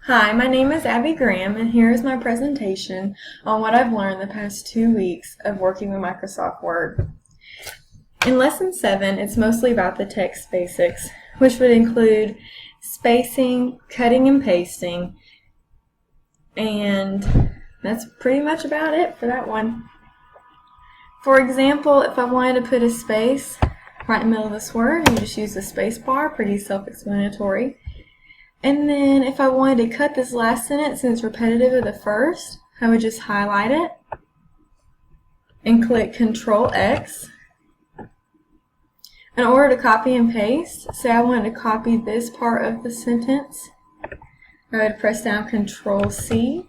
Hi, my name is Abby Graham, and here is my presentation on what I've learned the past 2 weeks of working with Microsoft Word. In Lesson 7, it's mostly about the text basics, which would include spacing, cutting and pasting, and that's pretty much about it for that one. For example, if I wanted to put a space right in the middle of this word, you just use the space bar, pretty self-explanatory. And then if I wanted to cut this last sentence and it's repetitive of the first, I would just highlight it and click Control X. In order to copy and paste, say I wanted to copy this part of the sentence, I would press down Control C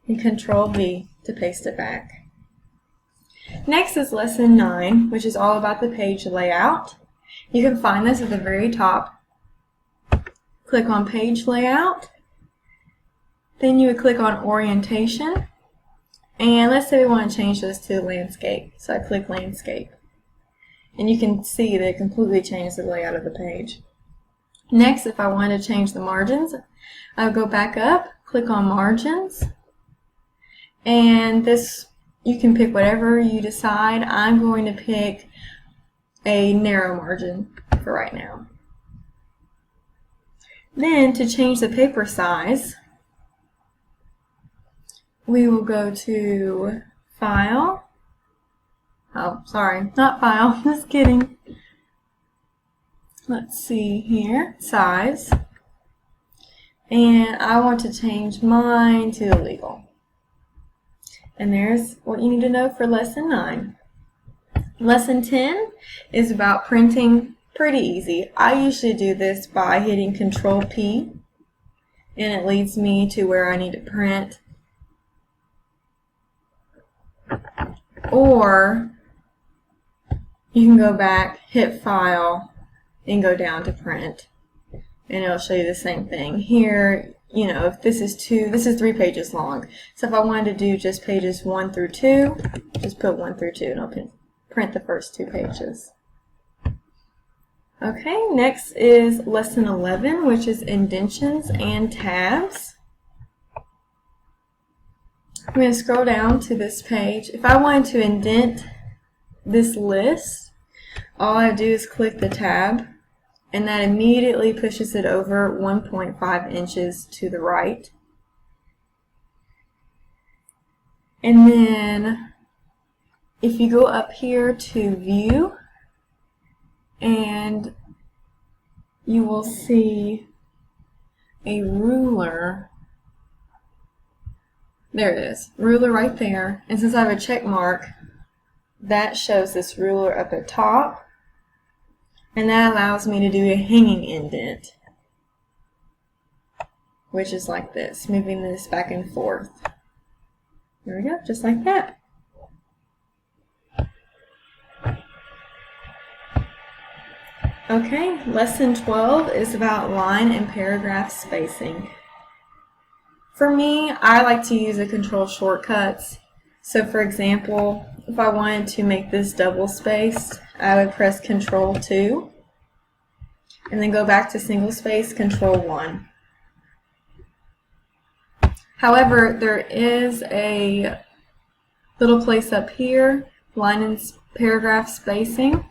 and Control V to paste it back. Next is Lesson 9, which is all about the page layout. You can find this at the very top. Click on Page Layout, then you would click on Orientation, and let's say we want to change this to Landscape, so I click Landscape. And you can see that it completely changes the layout of the page. Next, if I wanted to change the margins, I would go back up, click on Margins, and this, you can pick whatever you decide. I'm going to pick a narrow margin for right now. Then, to change the paper size, we will go to File. Oh, sorry, not File, just kidding. Let's see here, Size. And I want to change mine to Legal. And there's what you need to know for Lesson 9. Lesson 10 is about printing. Pretty easy. I usually do this by hitting Control P, and it leads me to where I need to print. Or you can go back, hit File, and go down to Print, and it'll show you the same thing. Here, you know, if this is 3 pages long. So if I wanted to do just pages 1 through 2, just put 1 through 2, and I'll print the first 2 pages. Okay, next is Lesson 11, which is indentions and tabs. I'm going to scroll down to this page. If I wanted to indent this list, all I do is click the tab, and that immediately pushes it over 1.5 inches to the right. And then if you go up here to View, and you will see a ruler. There it is, ruler right there. And since I have a check mark, that shows this ruler up at top, and that allows me to do a hanging indent, which is like this, moving this back and forth. There we go, just like that. Okay, Lesson 12 is about line and paragraph spacing. For me, I like to use the control shortcuts. So for example, if I wanted to make this double spaced, I would press Control 2, and then go back to single space, Control 1. However, there is a little place up here, line and paragraph spacing,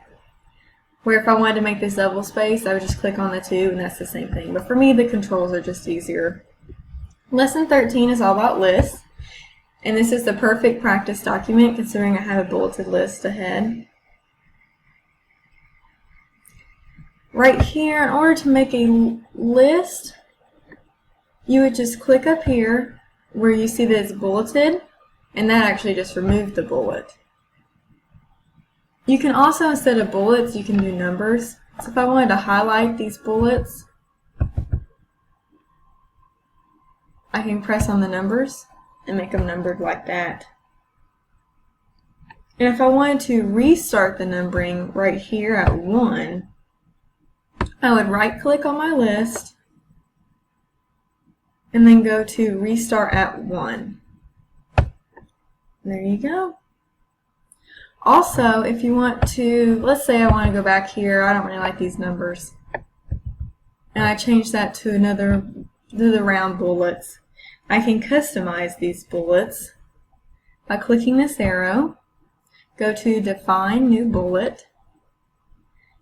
where if I wanted to make this double space, I would just click on the 2, and that's the same thing. But for me, the controls are just easier. Lesson 13 is all about lists, and this is the perfect practice document considering I have a bulleted list ahead. Right here, in order to make a list, you would just click up here where you see that it's bulleted, and that actually just removed the bullet. You can also, instead of bullets, you can do numbers. So if I wanted to highlight these bullets, I can press on the numbers and make them numbered like that. And if I wanted to restart the numbering right here at 1, I would right click on my list and then go to Restart at 1. There you go. Also, if you want to, let's say I want to go back here, I don't really like these numbers, and I change that to another the round bullets. I can customize these bullets by clicking this arrow, go to Define New Bullet,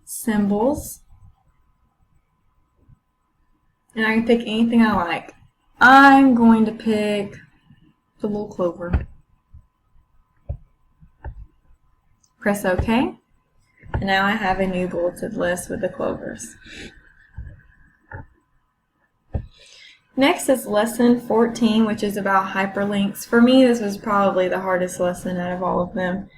Symbols, and I can pick anything I like. I'm going to pick the little clover. Press OK, and now I have a new bulleted list with the clovers. Next is lesson 14, which is about hyperlinks. For me, this was probably the hardest lesson out of all of them.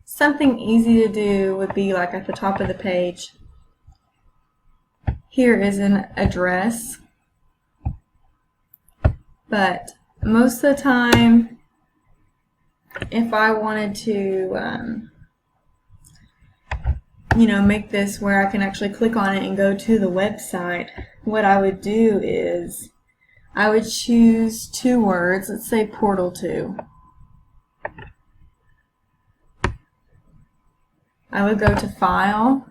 Something easy to do would be like at the top of the page. Here is an address, but most of the time, if I wanted to make this where I can actually click on it and go to the website, what I would do is I would choose two words. Let's say portal to. I would go to File.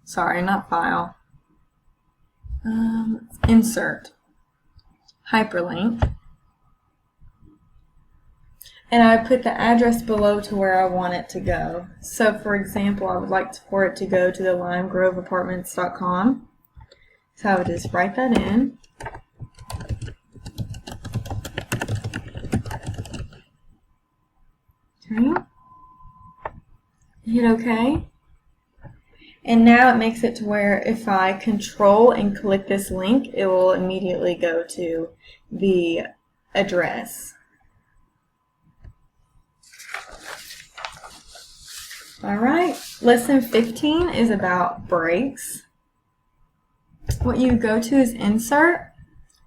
Sorry, not File. Insert. Hyperlink. And I would put the address below to where I want it to go. So for example, I would like for it to go to the limegroveapartments.com. So I would just write that in. Okay. Hit OK. And now it makes it to where if I control and click this link, it will immediately go to the address. Alright, lesson 15 is about breaks. What you go to is Insert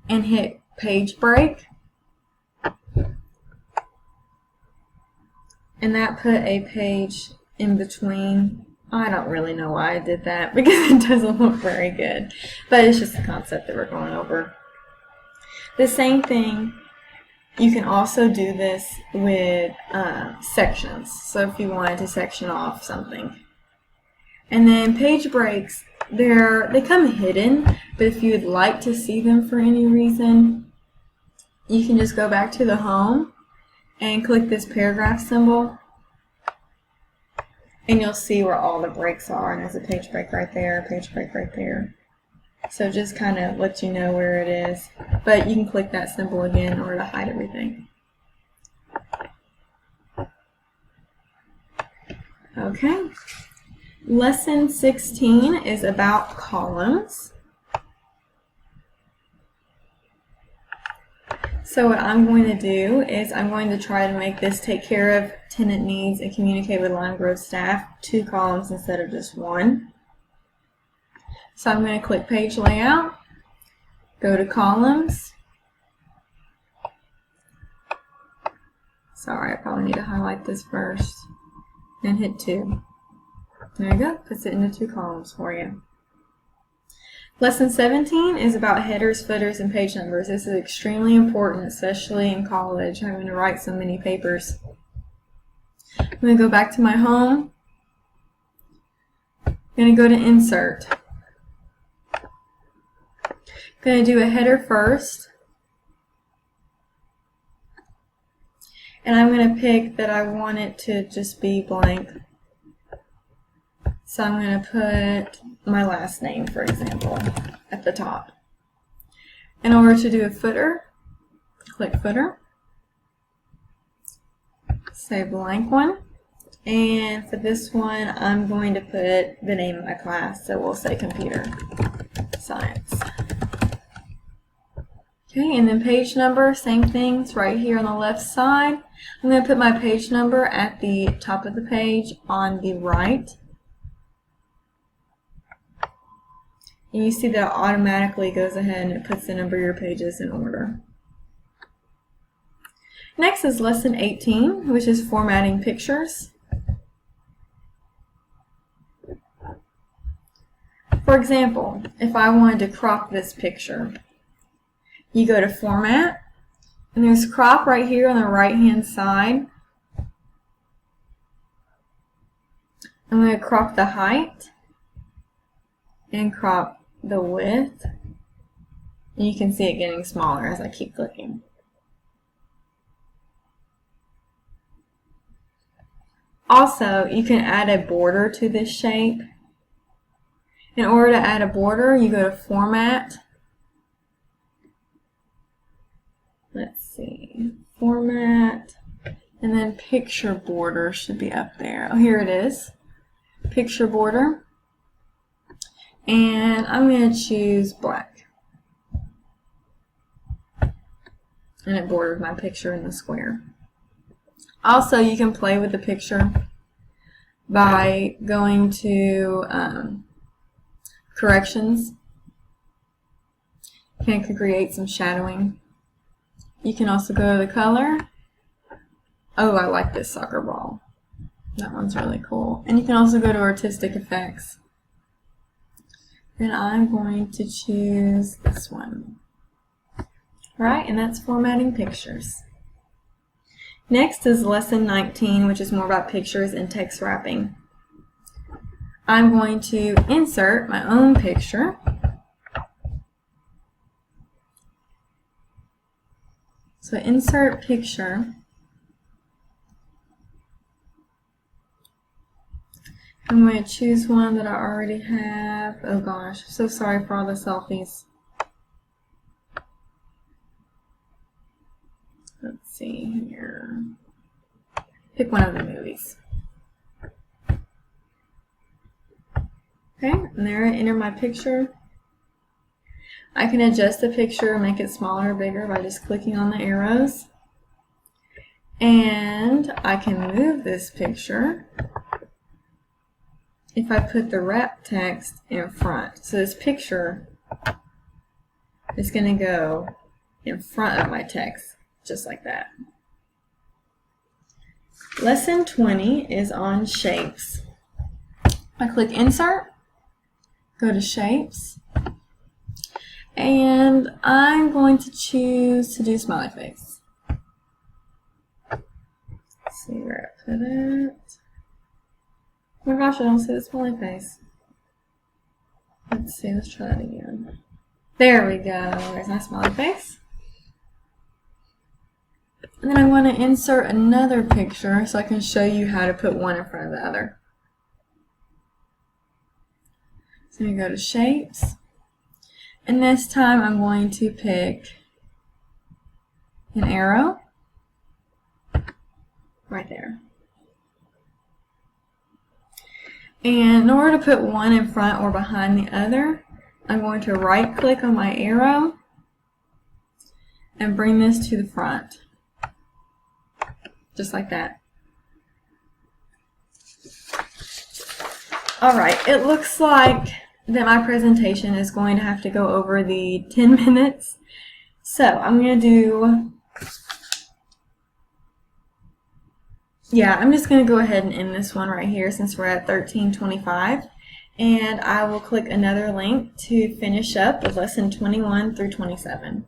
and hit Page Break. And that put a page in between. I don't really know why I did that because it doesn't look very good. But it's just the concept that we're going over. The same thing, you can also do this with sections. So if you wanted to section off something. And then page breaks, they come hidden, but if you would like to see them for any reason, you can just go back to the home and click this paragraph symbol. And you'll see where all the breaks are. And there's a page break right there, a page break right there. So just kind of let you know where it is. But you can click that symbol again in order to hide everything. Okay. Lesson 16 is about columns. So what I'm going to do is I'm going to try to make this take care of tenant needs and communicate with Lime Grove staff, 2 columns instead of just 1. So I'm going to click Page Layout, go to Columns. Sorry, I probably need to highlight this first, and hit 2. There you go, puts it into 2 columns for you. Lesson 17 is about headers, footers, and page numbers. This is extremely important, especially in college, having to write so many papers. I'm going to go back to my home. I'm going to go to Insert. I'm going to do a header first. And I'm going to pick that I want it to just be blank. So I'm going to put my last name, for example, at the top. In order to do a footer, click Footer. Say blank one. And for this one, I'm going to put the name of my class. So we'll say Computer Science. Okay, and then page number, same thing. It's right here on the left side. I'm going to put my page number at the top of the page on the right. And you see that it automatically goes ahead and it puts the number of your pages in order. Next is lesson 18, which is formatting pictures. For example, if I wanted to crop this picture, you go to Format, and there's Crop right here on the right-hand side. I'm going to crop the height and crop the width, and you can see it getting smaller as I keep clicking. Also, you can add a border to this shape. In order to add a border, you go to Format. Let's see, Format, and then Picture Border should be up there. Oh, here it is. Picture Border. And I'm going to choose black. And it borders my picture in the square. Also, you can play with the picture by going to Corrections. You can create some shadowing. You can also go to the color. Oh, I like this soccer ball. That one's really cool. And you can also go to Artistic Effects. And I'm going to choose this one. Right, and that's formatting pictures. Next is lesson 19, which is more about pictures and text wrapping. I'm going to insert my own picture. So insert picture. I'm going to choose one that I already have. Oh gosh, so sorry for all the selfies. Let's see here. Pick one of the movies. Okay, and there I enter my picture. I can adjust the picture, make it smaller or bigger by just clicking on the arrows. And I can move this picture if I put the wrap text in front. So this picture is going to go in front of my text, just like that. Lesson 20 is on shapes. I click Insert, go to Shapes, and I'm going to choose to do smiley face. Let's see where I put it. Oh my gosh, I don't see the smiley face. Let's see, let's try that again. There we go, there's my smiley face. And then I want to insert another picture so I can show you how to put one in front of the other. So I'm going to go to Shapes, and this time I'm going to pick an arrow right there. And in order to put one in front or behind the other, I'm going to right click on my arrow and bring this to the front. Just like that. Alright, it looks like that my presentation is going to have to go over the 10 minutes. So I'm going to do, I'm just going to go ahead and end this one right here since we're at 13:25. And I will click another link to finish up with lesson 21 through 27.